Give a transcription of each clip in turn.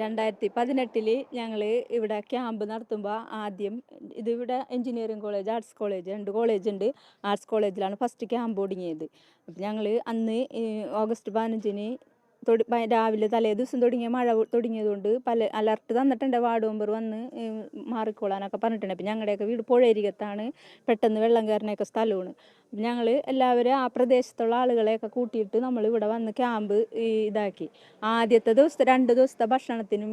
2018 ഞങ്ങൾ ഇവിടെ ക്യാമ്പ് നടത്തുമ്പോൾ ആദ്യം ഇതിവിടെ engineering college, arts college, 2 college ഉണ്ട്. ആർട്സ് കോളേജിലാണ് ഫസ്റ്റ് ക്യാമ്പ് തുടങ്ങിയത്. അപ്പം ഞങ്ങൾ അന്ന് ഓഗസ്റ്റ് 15-ന് രാവിലെ തലേ ദിവസം തുടങ്ങിയ മഴ തുടങ്ങിയതുകൊണ്ട് പല അലർട്ട് തന്നിട്ടുണ്ട്. വാർഡ് മെമ്പർ വന്ന് മാറിക്കോളാനൊക്കെ പറഞ്ഞിട്ടുണ്ട്. അപ്പം ഞങ്ങളുടെയൊക്കെ വീട് പുഴയരികത്താണ്, പെട്ടെന്ന് വെള്ളം കയറുന്നൊക്കെ സ്ഥലമാണ്. ഞങ്ങൾ എല്ലാവരും ആ പ്രദേശത്തുള്ള ആളുകളെയൊക്കെ കൂട്ടിയിട്ട് നമ്മൾ ഇവിടെ വന്ന് ക്യാമ്പ് ഇതാക്കി. ആദ്യത്തെ ദിവസത്തെ 2 ദിവസത്തെ ഭക്ഷണത്തിനും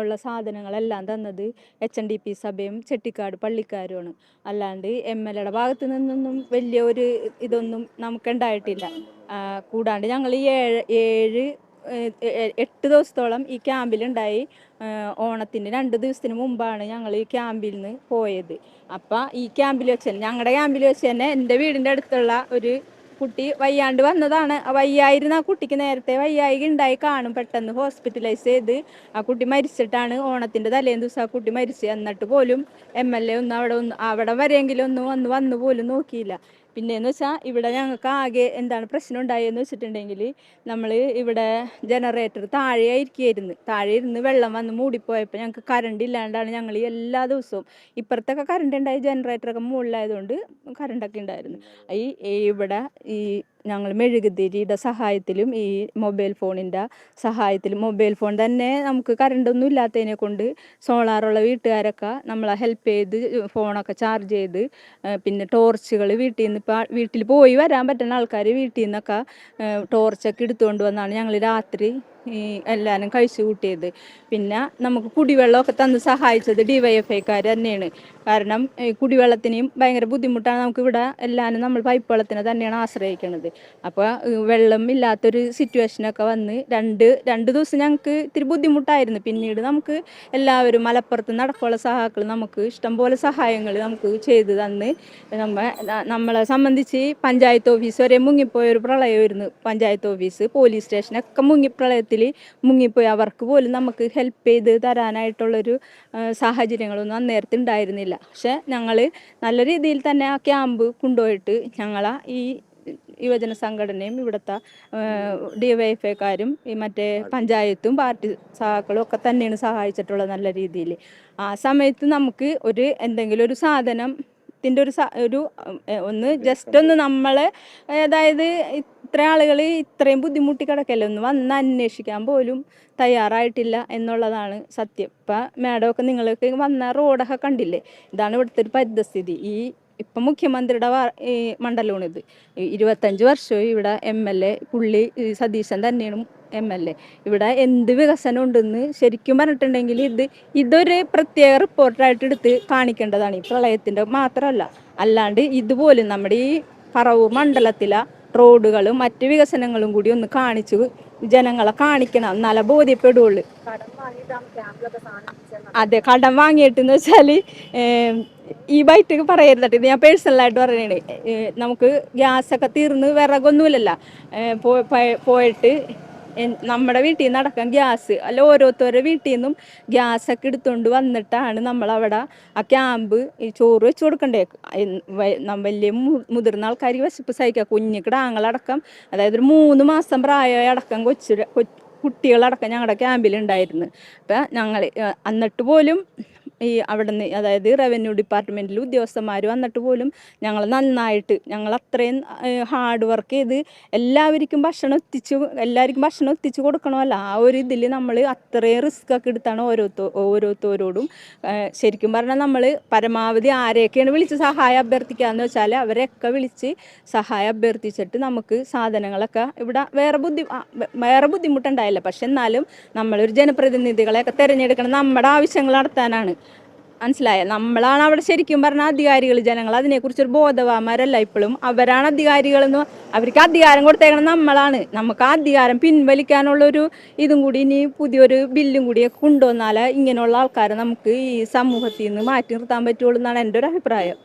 ഉള്ള സാധനങ്ങളെല്ലാം തന്നത് HNDP സഭയും ചെട്ടിക്കാട് പള്ളിക്കാരുമാണ്. അല്ലാണ്ട് MLA ഭാഗത്ത് നിന്നൊന്നും വലിയ ഒരു ഇതൊന്നും നമുക്കുണ്ടായിട്ടില്ല. കൂടാണ്ട് ഞങ്ങൾ ഈ 8 ദിവസത്തോളം ഈ ക്യാമ്പിലുണ്ടായി. ഓണത്തിന് 2 ദിവസത്തിന് മുമ്പാണ് ഞങ്ങൾ ഈ ക്യാമ്പിൽ നിന്ന് പോയത്. അപ്പം ഈ ക്യാമ്പിൽ വെച്ച് തന്നെ, ഞങ്ങളുടെ ക്യാമ്പിൽ വെച്ച് തന്നെ എൻ്റെ വീടിൻ്റെ അടുത്തുള്ള ഒരു കുട്ടി വയ്യാണ്ട് വന്നതാണ്. വയ്യായിരുന്ന ആ കുട്ടിക്ക് നേരത്തെ വയ്യായിക ഉണ്ടായി കാണും. പെട്ടെന്ന് ഹോസ്പിറ്റലൈസ് ചെയ്ത് ആ കുട്ടി മരിച്ചിട്ടാണ് ഓണത്തിൻ്റെ തലേന്ന് ദിവസം ആ കുട്ടി മരിച്ചത്. എന്നിട്ട് പോലും MLA ഒന്നും അവിടെ വരെയെങ്കിലും ഒന്നും വന്നു പോലും നോക്കിയില്ല. പിന്നെയെന്ന് വെച്ചാൽ ഇവിടെ ഞങ്ങൾക്ക് ആകെ എന്താണ് പ്രശ്നം ഉണ്ടായെന്ന് വെച്ചിട്ടുണ്ടെങ്കിൽ, നമ്മൾ ഇവിടെ ജനറേറ്റർ താഴെ ഇരുന്ന് വെള്ളം വന്ന് മൂടിപ്പോയപ്പോൾ ഞങ്ങൾക്ക് കറണ്ട് ഇല്ലാണ്ടാണ് ഞങ്ങൾ എല്ലാ ദിവസവും, ഇപ്പുറത്തൊക്കെ കറണ്ട് ഉണ്ടായി, ജനറേറ്ററൊക്കെ മുകളിലായതുകൊണ്ട് കറണ്ടൊക്കെ ഉണ്ടായിരുന്നു. ഇവിടെ ഞങ്ങൾ മെഴുകുതിരിയുടെ സഹായത്തിലും ഈ മൊബൈൽ ഫോണിൻ്റെ സഹായത്തിലും, മൊബൈൽ ഫോൺ തന്നെ നമുക്ക് കറണ്ടൊന്നും ഇല്ലാത്തതിനെ കൊണ്ട് സോളാറുള്ള വീട്ടുകാരൊക്കെ നമ്മളെ ഹെൽപ്പ് ചെയ്ത് ഫോണൊക്കെ ചാർജ് ചെയ്ത്, പിന്നെ ടോർച്ചുകൾ വീട്ടിൽ പോയി വരാൻ പറ്റുന്ന ആൾക്കാർ വീട്ടിൽ നിന്നൊക്കെ ടോർച്ചൊക്കെ എടുത്തുകൊണ്ട് വന്നാണ് ഞങ്ങൾ രാത്രി എല്ലാവരും കഴിച്ചു കൂട്ടിയത്. പിന്നെ നമുക്ക് കുടിവെള്ളമൊക്കെ തന്ന് സഹായിച്ചത് DYFIക്കാർ തന്നെയാണ്. കാരണം കുടിവെള്ളത്തിനും ഭയങ്കര ബുദ്ധിമുട്ടാണ്. നമുക്കിവിടെ എല്ലാവരും നമ്മൾ പൈപ്പ് വെള്ളത്തിനെ തന്നെയാണ് ആശ്രയിക്കുന്നത്. അപ്പോൾ വെള്ളം ഇല്ലാത്തൊരു സിറ്റുവേഷനൊക്കെ വന്ന് രണ്ട് ദിവസം ഞങ്ങൾക്ക് ഇത്തിരി ബുദ്ധിമുട്ടായിരുന്നു. പിന്നീട് നമുക്ക് എല്ലാവരും മലപ്പുറത്ത് നടക്കുള്ള സഹാക്കൾ നമുക്ക് ഇഷ്ടംപോലെ സഹായങ്ങൾ നമുക്ക് ചെയ്തു തന്ന്. നമ്മളെ സംബന്ധിച്ച് പഞ്ചായത്ത് ഓഫീസ് വരെ മുങ്ങിപ്പോയൊരു പ്രളയമായിരുന്നു. പഞ്ചായത്ത് ഓഫീസ്, പോലീസ് സ്റ്റേഷനൊക്കെ പ്രളയത്തിൽ മുങ്ങിപ്പോയി. അവർക്ക് പോലും നമുക്ക് ഹെൽപ്പ് ചെയ്ത് തരാനായിട്ടുള്ളൊരു സാഹചര്യങ്ങളൊന്നും അന്നേരത്ത് ഉണ്ടായിരുന്നില്ല. പക്ഷെ ഞങ്ങൾ നല്ല രീതിയിൽ തന്നെ ആ ക്യാമ്പ് കൊണ്ടുപോയിട്ട് ഞങ്ങളെ ഈ യുവജന സംഘടനയും ഇവിടുത്തെ DYFIക്കാരും മറ്റേ പഞ്ചായത്തും പാർട്ടി സഹാക്കളും ഒക്കെ തന്നെയാണ് സഹായിച്ചിട്ടുള്ളത് നല്ല രീതിയിൽ. ആ സമയത്ത് നമുക്ക് എന്തെങ്കിലും ഒരു സാധനത്തിൻ്റെ ഒരു ഒന്ന് ജസ്റ്റ് ഒന്ന് നമ്മളെ, അതായത് ഇത്ര ആളുകൾ ഇത്രയും ബുദ്ധിമുട്ടി കിടക്കല്ലേ, ഒന്ന് വന്ന് അന്വേഷിക്കാൻ പോലും തയ്യാറായിട്ടില്ല എന്നുള്ളതാണ് സത്യം. ഇപ്പം മേഡമൊക്കെ നിങ്ങൾക്ക് വന്ന റോഡൊക്കെ കണ്ടില്ലേ, ഇതാണ് ഇവിടുത്തെ ഒരു പരിസ്ഥിതി. ഇപ്പം മുഖ്യമന്ത്രിയുടെ മണ്ഡലമാണിത്. 25 വർഷവും ഇവിടെ MLA പുള്ളി സതീശൻ തന്നെയാണ് MLA. ഇവിടെ എന്ത് വികസനം ഉണ്ടെന്ന് ശരിക്കും പറഞ്ഞിട്ടുണ്ടെങ്കിൽ ഇതൊരു പ്രത്യേക റിപ്പോർട്ടായിട്ട് എടുത്ത് കാണിക്കേണ്ടതാണ്. ഈ പ്രളയത്തിൻ്റെ മാത്രമല്ല, അല്ലാണ്ട് ഇതുപോലും നമ്മുടെ ഈ പറവൂർ മണ്ഡലത്തിലെ റോഡുകളും മറ്റ് വികസനങ്ങളും കൂടി ഒന്ന് കാണിച്ചു ജനങ്ങളെ കാണിക്കണം, എന്നാലേ ബോധ്യപ്പെടുള്ളൂ. അതെ, കടം വാങ്ങിയിട്ടെന്ന് വെച്ചാൽ ഈ ബൈറ്റൊക്കെ പറയരുതട്ടെ, ഇത് ഞാൻ പേഴ്സണലായിട്ട് പറയണേ. നമുക്ക് ഗ്യാസൊക്കെ തീർന്ന് വിറകൊന്നുമില്ലല്ലോ, പോയിട്ട് നമ്മുടെ വീട്ടിൽ നിന്ന് അടക്കം ഗ്യാസ് അല്ല, ഓരോരുത്തരുടെ വീട്ടിൽ നിന്നും ഗ്യാസൊക്കെ എടുത്തുകൊണ്ട് വന്നിട്ടാണ് നമ്മളവിടെ ആ ക്യാമ്പ് ഈ ചോറ് വെച്ച് കൊടുക്കണ്ടേ. വലിയ മുതിർന്ന ആൾക്കാർ വിശപ്പ് സഹിക്കുക, കിടാങ്ങളടക്കം, അതായത് ഒരു 3 മാസം പ്രായമായ അടക്കം കുട്ടികളടക്കം ഞങ്ങളുടെ ക്യാമ്പിലുണ്ടായിരുന്നു. അപ്പം ഞങ്ങൾ എന്നിട്ട് പോലും അവിടെ നിന്ന്, അതായത് റവന്യൂ ഡിപ്പാർട്ട്മെൻറ്റിൽ ഉദ്യോഗസ്ഥന്മാർ വന്നിട്ട് പോലും ഞങ്ങൾ അത്രയും ഹാർഡ് വർക്ക് ചെയ്ത് എല്ലാവർക്കും ഭക്ഷണം എത്തിച്ചു കൊടുക്കണമല്ലോ. ആ ഒരു ഇതിൽ നമ്മൾ അത്രയും റിസ്ക് ഒക്കെ എടുത്താണ് ഓരോരുത്തരോടും. ശരിക്കും പറഞ്ഞാൽ നമ്മൾ പരമാവധി ആരെയൊക്കെയാണ് വിളിച്ച് സഹായം അഭ്യർത്ഥിക്കാന്ന് വെച്ചാൽ അവരെയൊക്കെ വിളിച്ച് സഹായം അഭ്യർത്ഥിച്ചിട്ട് നമുക്ക് സാധനങ്ങളൊക്കെ ഇവിടെ വേറെ ബുദ്ധിമുട്ടുണ്ടായില്ല. പക്ഷെ എന്നാലും നമ്മളൊരു ജനപ്രതിനിധികളെയൊക്കെ തിരഞ്ഞെടുക്കണം നമ്മുടെ ആവശ്യങ്ങൾ നടത്താനാണ്. മനസ്സിലായ, നമ്മളാണ് അവിടെ ശരിക്കും പറഞ്ഞാൽ അധികാരികൾ. ജനങ്ങൾ അതിനെക്കുറിച്ചൊരു ബോധവാന്മാരല്ല ഇപ്പോഴും. അവരാണ് അധികാരികളെന്ന്, അവർക്ക് അധികാരം കൊടുത്തേക്കണം നമ്മളാണ്. നമുക്ക് ആ അധികാരം പിൻവലിക്കാനുള്ളൊരു ഇതും കൂടി, ഇനി പുതിയൊരു ബില്ലും കൂടിയൊക്കെ കൊണ്ടുവന്നാൽ ഇങ്ങനെയുള്ള ആൾക്കാരെ നമുക്ക് ഈ സമൂഹത്തിൽ നിന്ന് മാറ്റി നിർത്താൻ പറ്റുള്ളൂ എന്നാണ് എൻ്റെ ഒരു അഭിപ്രായം.